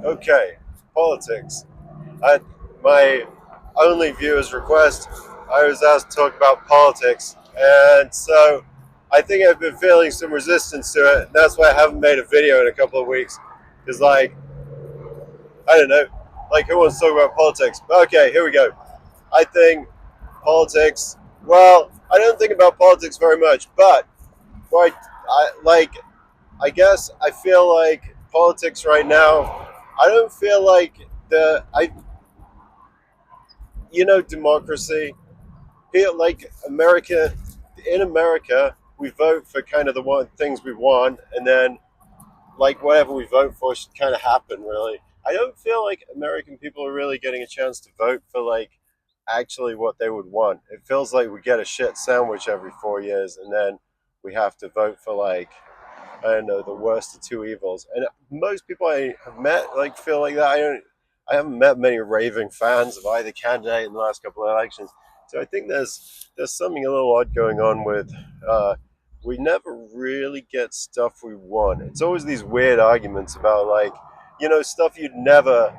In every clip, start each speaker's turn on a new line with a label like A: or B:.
A: Okay, politics. At my only viewer's request, I was asked to talk about politics, and so I think I've been feeling some resistance to it. And that's why I haven't made a video in a couple of weeks. Because, I don't know, who wants to talk about politics? Okay, here we go. I think politics. Well, I don't think about politics very much, but what I guess I feel like politics right now. I don't feel like the I democracy. Feel like America. In America, we vote for kind of the one things we want, and then whatever we vote for should kind of happen. Really, I don't feel like American people are really getting a chance to vote for actually what they would want. It feels like we get a shit sandwich every 4 years, and then we have to vote for I don't know, the worst of two evils. And most people I have met feel like that. I haven't met many raving fans of either candidate in the last couple of elections. So I think there's something a little odd going on with we never really get stuff we want. It's always these weird arguments about stuff you'd never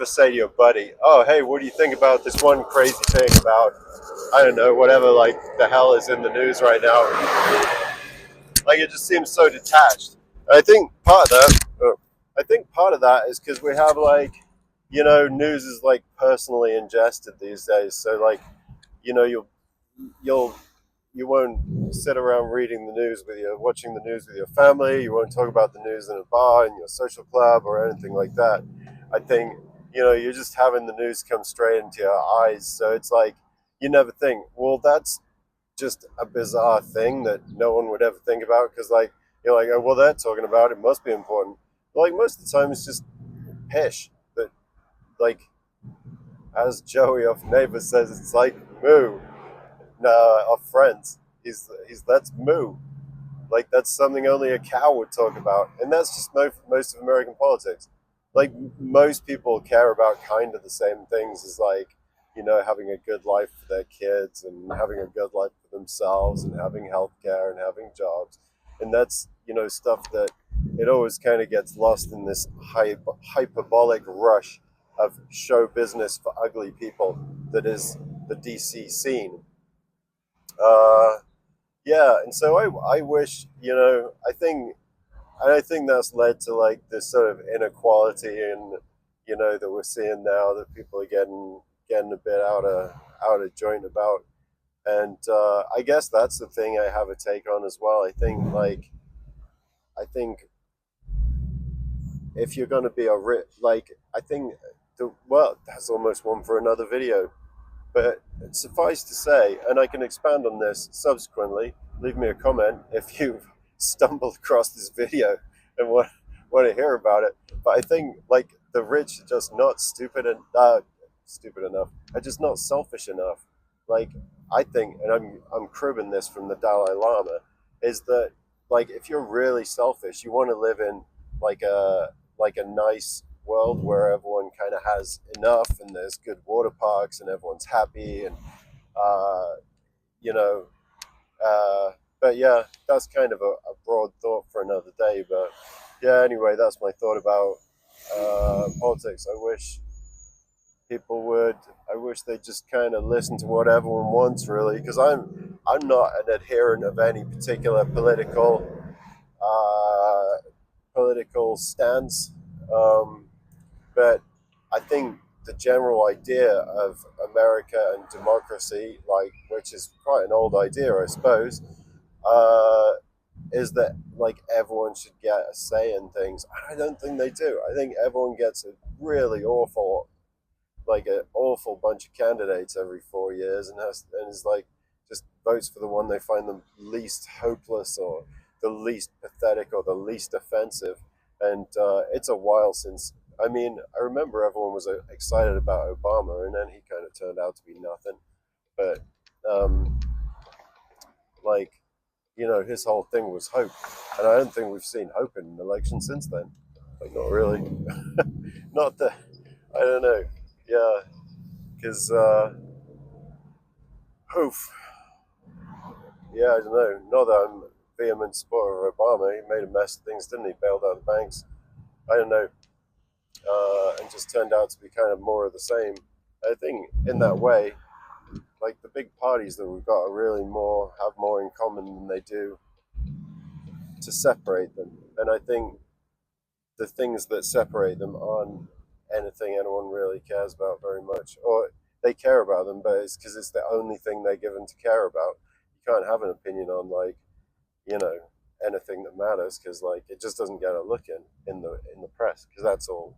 A: say to your buddy. Oh, hey, what do you think about this one crazy thing about I don't know, whatever the hell is in the news right now? It just seems so detached. I think part of that, I think part of that is because we have news is personally ingested these days. So you'll you won't sit around reading the news watching the news with your family. You won't talk about the news in a bar in your social club or anything like that. I think you're just having the news come straight into your eyes. So it's you never think, well, that's just a bizarre thing that no one would ever think about because you're like, oh well, they're talking about it, must be important. But, most of the time it's just pish that like as Joey off Neighbours says, it's like moo. No, of Friends, he's that's moo. That's something only a cow would talk about, and that's just most of American politics. Most people care about kind of the same things as having a good life for their kids and having a good life for themselves and having health care and having jobs, and that's stuff that it always kind of gets lost in this hyperbolic rush of show business for ugly people that is the DC scene. Uh, yeah, and so I wish I think that's led to this sort of inequality and that we're seeing now that people are getting a bit out of joint about. And I guess that's the thing I have a take on as well. I think if you're going to be a rich, I think well, that's almost one for another video. But suffice to say, and I can expand on this subsequently, leave me a comment if you've stumbled across this video and want to hear about it. But I think the rich are just not stupid enough. Are just not selfish enough. Like I think, and I'm cribbing this from the Dalai Lama, is that if you're really selfish, you want to live in a nice world where everyone kind of has enough and there's good water parks and everyone's happy and uh, you know uh, but yeah, that's kind of a broad thought for another day. But yeah, anyway, that's my thought about politics. I wish they just kind of listen to what everyone wants, really, because I'm not an adherent of any particular uh, political stance. Um, but I think the general idea of America and democracy, which is quite an old idea, I suppose, uh, is that everyone should get a say in things. I don't think they do. I think everyone gets a really an awful bunch of candidates every 4 years, and is just votes for the one they find the least hopeless or the least pathetic or the least offensive. And it's a while since. I mean, I remember everyone was excited about Obama, and then he kind of turned out to be nothing. But um, like his whole thing was hope, and I don't think we've seen hope in an election since then. Not really. Not that I don't know. Yeah, because Hoof. Yeah, I don't know. Not that I'm a vehement supporter of Obama. He made a mess of things, didn't he? Bailed out the banks. I don't know. and just turned out to be kind of more of the same. I think in that way, like the big parties that we've got are really more have more in common than they do to separate them. And I think the things that separate them aren't anything anyone really cares about very much, or they care about them, but it's because it's the only thing they're given to care about. You can't have an opinion on like you know anything that matters because like it just doesn't get a look in the press because that's all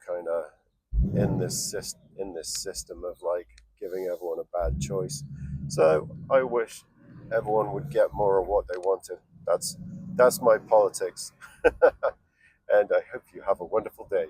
A: kind of in this system of like giving everyone a bad choice. So I wish everyone would get more of what they wanted. That's my politics, and I hope you have a wonderful day.